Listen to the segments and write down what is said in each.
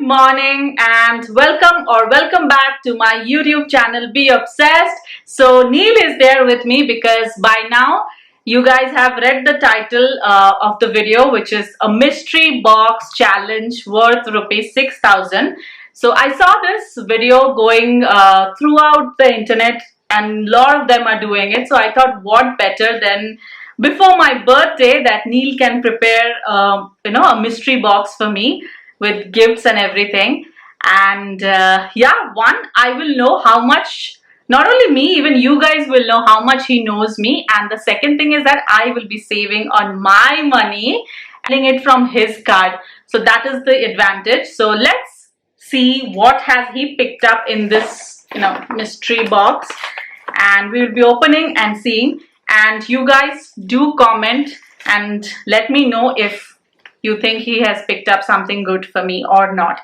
morning and welcome back to my YouTube channel Be Obsessed. So Neil is there with me because by now you guys have read the title of the video, which is a mystery box challenge worth rupees 6,000. So I saw this video going throughout the internet and a lot of them are doing it. So I thought, what better than before my birthday that Neil can prepare a mystery box for me with gifts and everything. And I will know how much, not only me, even you guys will know how much he knows me. And the second thing is that I will be saving on my money and getting it from his card. So that is the advantage. So let's see what has he picked up in this mystery box, and we will be opening and seeing. And you guys do comment and let me know if you think he has picked up something good for me or not.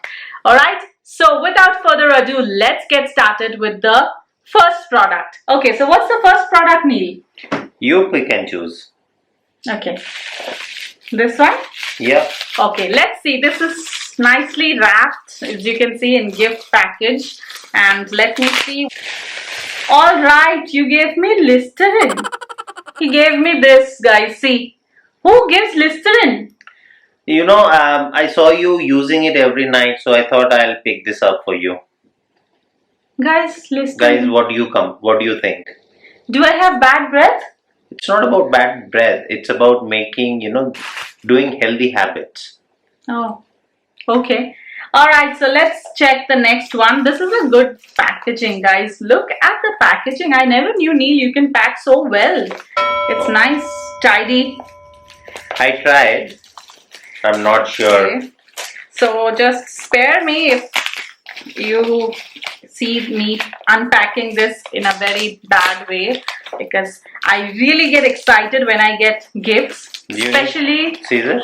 Alright, so without further ado, let's get started with the first product. Okay, so what's the first product, Neil? You pick and choose. Okay, this one? Yeah. Okay, let's see. This is nicely wrapped, as you can see, in gift package. And let me see. Alright, you gave me Listerine. He gave me this, guys. See, who gives Listerine? I saw you using it every night, so I thought I'll pick this up for you. Guys, Listerine. Guys, what do you think? Do I have bad breath? It's not about bad breath. It's about making, doing healthy habits. Oh, okay. Alright, so let's check the next one. This is a good packaging, guys. Look at the packaging. I never knew, Neil, you can pack so well. It's nice, tidy. I tried. I'm not sure. Okay. So just spare me if you see me unpacking this in a very bad way, because I really get excited when I get gifts. Do you Especially need scissors?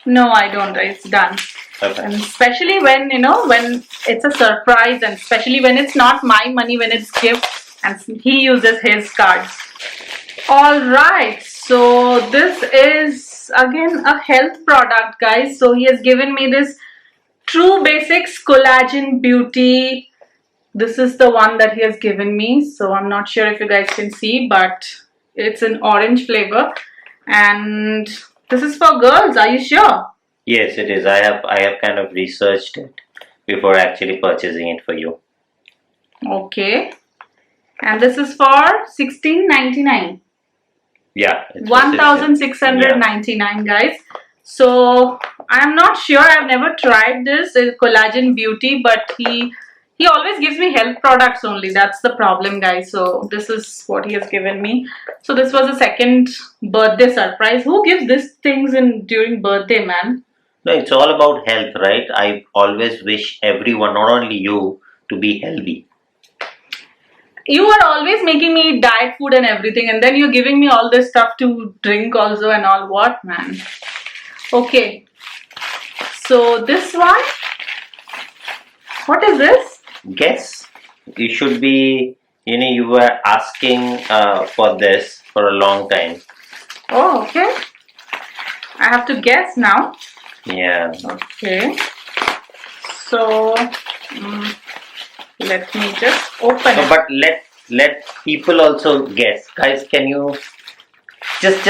No, I don't. It's done. Okay. And especially when when it's a surprise, and especially when it's not my money, when it's gift and he uses his cards. Alright, so this is again a health product, guys. So he has given me this True Basics Collagen Beauty. This is the one that he has given me. So I'm not sure if you guys can see, but it's an orange flavor. And this is for girls, are you sure? Yes, it is. I have kind of researched it before actually purchasing it for you. Okay. And this is for $16.99. Yeah. 1,699, guys. So I'm not sure. I've never tried this Collagen Beauty, but he always gives me health products only. That's the problem, guys. So this is what he has given me. So this was a second birthday surprise. Who gives these things during birthday, man? No, it's all about health, right? I always wish everyone, not only you, to be healthy. You are always making me eat diet food and everything, and then you're giving me all this stuff to drink also and all. What, man? Okay. So this one, what is this? Guess. You should be, you were asking for this for a long time. Oh, okay. I have to guess now. Yeah. Okay. So let me just open it. But let people also guess. Guys, can you just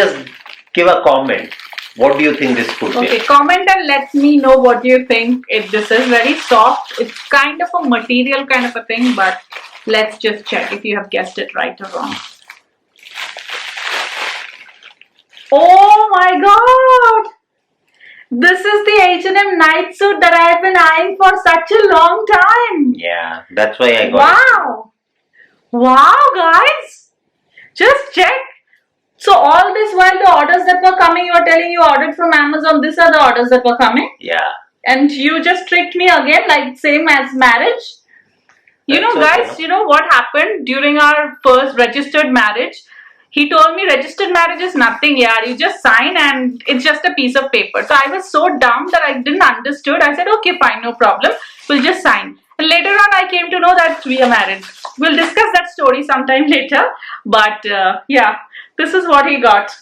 give a comment? What do you think this could be? Okay, comment and let me know what you think. This is very soft. It's kind of a material kind of a thing, but let's just check if you have guessed it right or wrong. Oh my god! This is the H&M night suit that I have been eyeing for such a long time. Yeah, that's why I got Wow! Wow, guys! Just check. So all this while the orders that were coming, you are telling you ordered from Amazon. These are the orders that were coming. Yeah. And you just tricked me again, like same as marriage. Guys, what happened during our first registered marriage? He told me registered marriage is nothing, yeah. You just sign and it's just a piece of paper. So I was so dumb that I didn't understood. I said, okay, fine, no problem. We'll just sign. And later on, I came to know that we are married. We'll discuss that story sometime later. But yeah, this is what he got.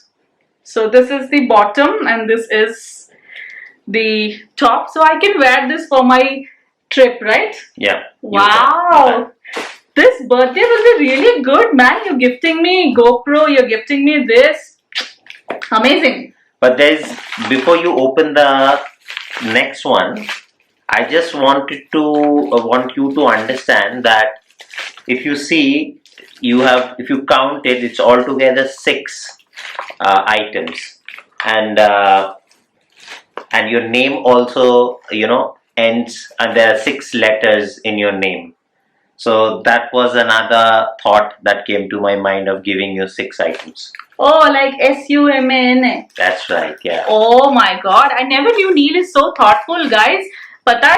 So this is the bottom and this is the top. So I can wear this for my trip, right? Yeah. Wow. This birthday will be really good, man. You're gifting me GoPro, you're gifting me this. Amazing. But before you open the next one, I just wanted to want you to understand that if you see, if you count it, it's altogether 6 items, and your name also, ends, and there are 6 letters in your name. So that was another thought that came to my mind of giving you 6 items. Oh, like SUMAN. That's right, yeah. Oh my god, I never knew Neil is so thoughtful, guys. Pata,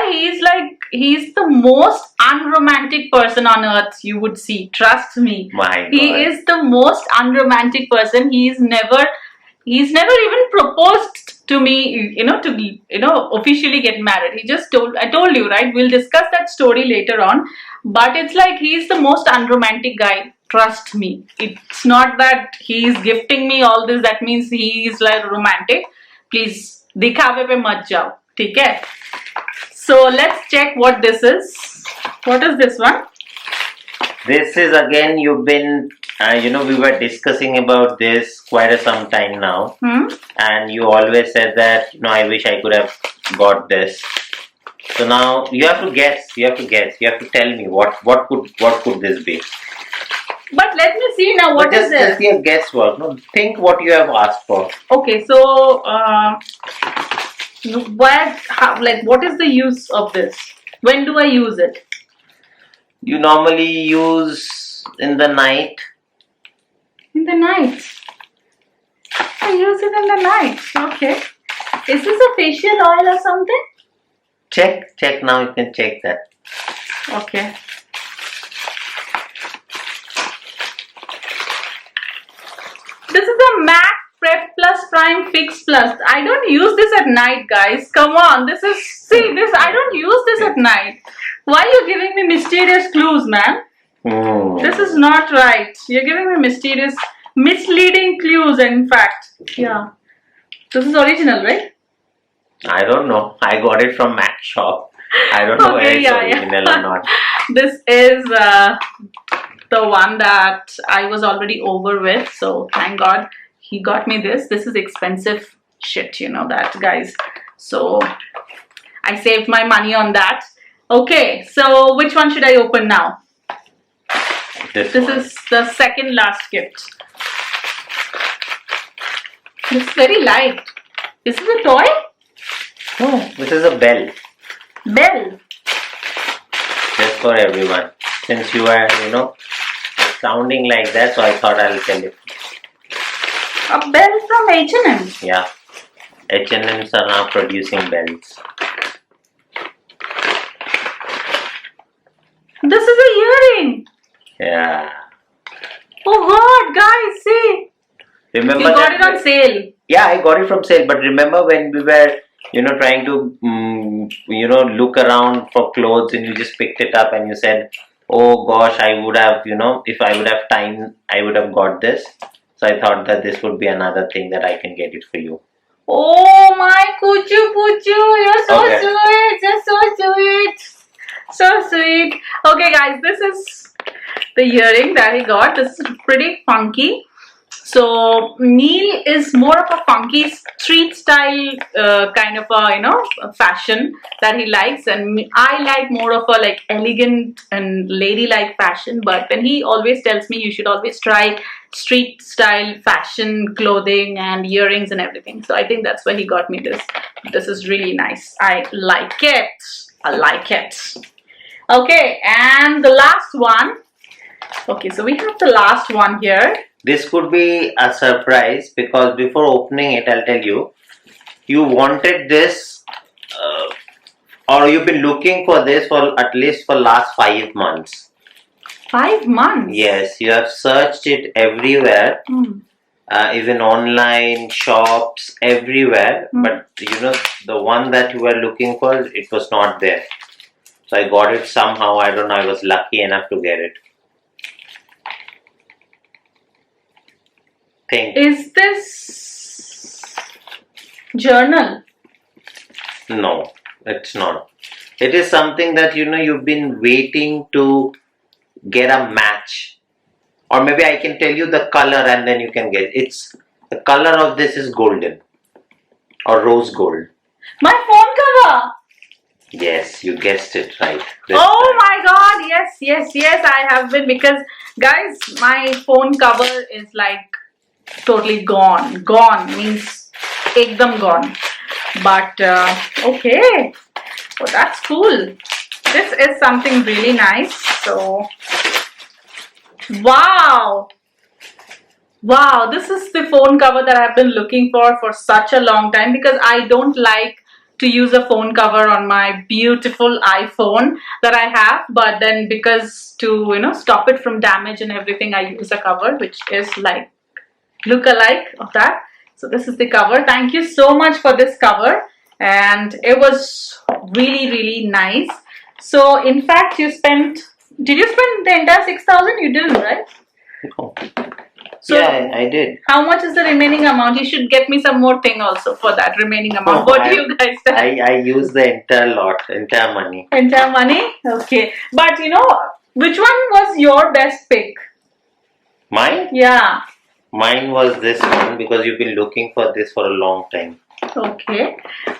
he's the most unromantic person on earth you would see. Trust me. My He God. is the most unromantic person. He's never even proposed to me, to officially get married. I told you, right? We'll discuss that story later on. But it's like he's the most unromantic guy. Trust me. It's not that he's gifting me all this, that means he's like romantic. Please, दिखावे पे मत जाओ, ठीक है? So let's check what this is. What is this one? This is again, you've been, we were discussing about this quite some time now, and you always said that, I wish I could have got this. So now you have to guess. You have to tell me what could this be. But let me see now. What is this? Just your guesswork. No, think what you have asked for. Okay, so what is the use of this? When do I use it? You normally use in the night. In the night. I use it in the night. Okay. Is this a facial oil or something? Check now. You can check that. Okay. This is a MAC Prep Plus Prime Fix Plus. I don't use this at night, guys. Come on. I don't use this at night. Why are you giving me mysterious clues, man? This is not right. You're giving me misleading clues, in fact. Yeah. This is original, right? I don't know. I got it from Mac Shop. I don't know whether it's original or not. This is the one that I was already over with. So thank God he got me this. This is expensive shit, you know that, guys. So I saved my money on that. Okay, so which one should I open now? This is the second last gift. This is very light. Is this a toy? No, this is a bell. Bell. Just for everyone. Since you are, sounding like that, so I thought I'll tell you. A bell from H&M. Yeah. H&M's are now producing bells. This is a earring. Yeah. Oh God, guys, see. Remember you got it on sale. Yeah, I got it from sale. But remember when we were, trying to, look around for clothes, and you just picked it up and you said, "Oh gosh, I would have, if I would have time, I would have got this." So I thought that this would be another thing that I can get it for you. Oh my Kuchu Puchu, you're so sweet. You're so sweet. So sweet. Okay, guys, this is the earring that he got. This is pretty funky. So Neil is more of a funky street style kind of a fashion that he likes, and I like more of a like elegant and ladylike fashion. But when he always tells me you should always try street style fashion clothing and earrings and everything, so I think that's why he got me this. This is really nice. I like it. I like it. Okay, and the last one. Okay, so we have the last one here. This could be a surprise because before opening it, I'll tell you, you wanted this or you've been looking for this for at least for last 5 months. 5 months? Yes, you have searched it everywhere, even online, shops, everywhere. But the one that you were looking for, it was not there. So I got it somehow. I don't know, I was lucky enough to get it. Think. Is this journal? No, it's not. It is something that you've been waiting to get a match. Or maybe I can tell you the color and then you can get. It's the color of this is golden or rose gold. My phone cover. Yes, you guessed it right. Oh my god, yes, I have been, because guys, my phone cover is like totally gone. Gone means ekdam gone. But okay. Oh, that's cool. This is something really nice. So wow. Wow, this is the phone cover that I've been looking for such a long time, because I don't like to use a phone cover on my beautiful iPhone that I have, but then because to stop it from damage and everything, I use a cover which is like look-alike of that. So this is the cover. Thank you so much for this cover, and it was really nice. So in fact, did you spend the entire 6,000? You didn't, right? No. So Yeah, I did. how much is the remaining amount? You should get me some more thing also for that remaining amount. What do you guys say? I used the entire money. Entire money? Okay. But which one was your best pick? Mine? Yeah. Mine was this one because you've been looking for this for a long time. Okay.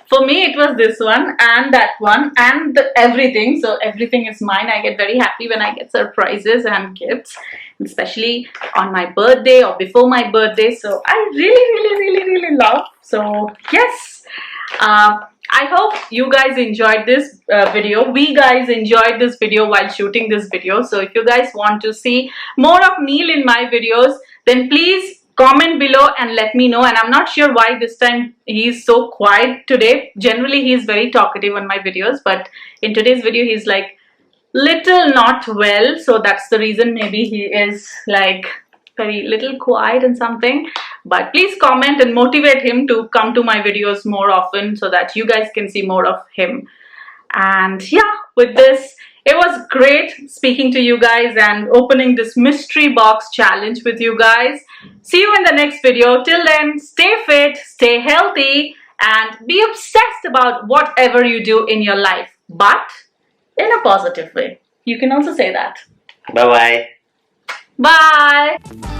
For me, it was this one and that one and everything. So everything is mine. I get very happy when I get surprises and gifts, especially on my birthday or before my birthday. So I really love. So yes. I hope you guys enjoyed this video. We guys enjoyed this video while shooting this video. So if you guys want to see more of Neil in my videos, then please comment below and let me know. And I'm not sure why this time he's so quiet today. Generally he's very talkative on my videos, but in today's video he's like little not well, so that's the reason maybe he is like very little quiet and something. But please comment and motivate him to come to my videos more often so that you guys can see more of him. And yeah, with this, it was great speaking to you guys and opening this mystery box challenge with you guys. See you in the next video. Till then, stay fit, stay healthy, and be obsessed about whatever you do in your life, but in a positive way. You can also say that. Bye-bye. Bye.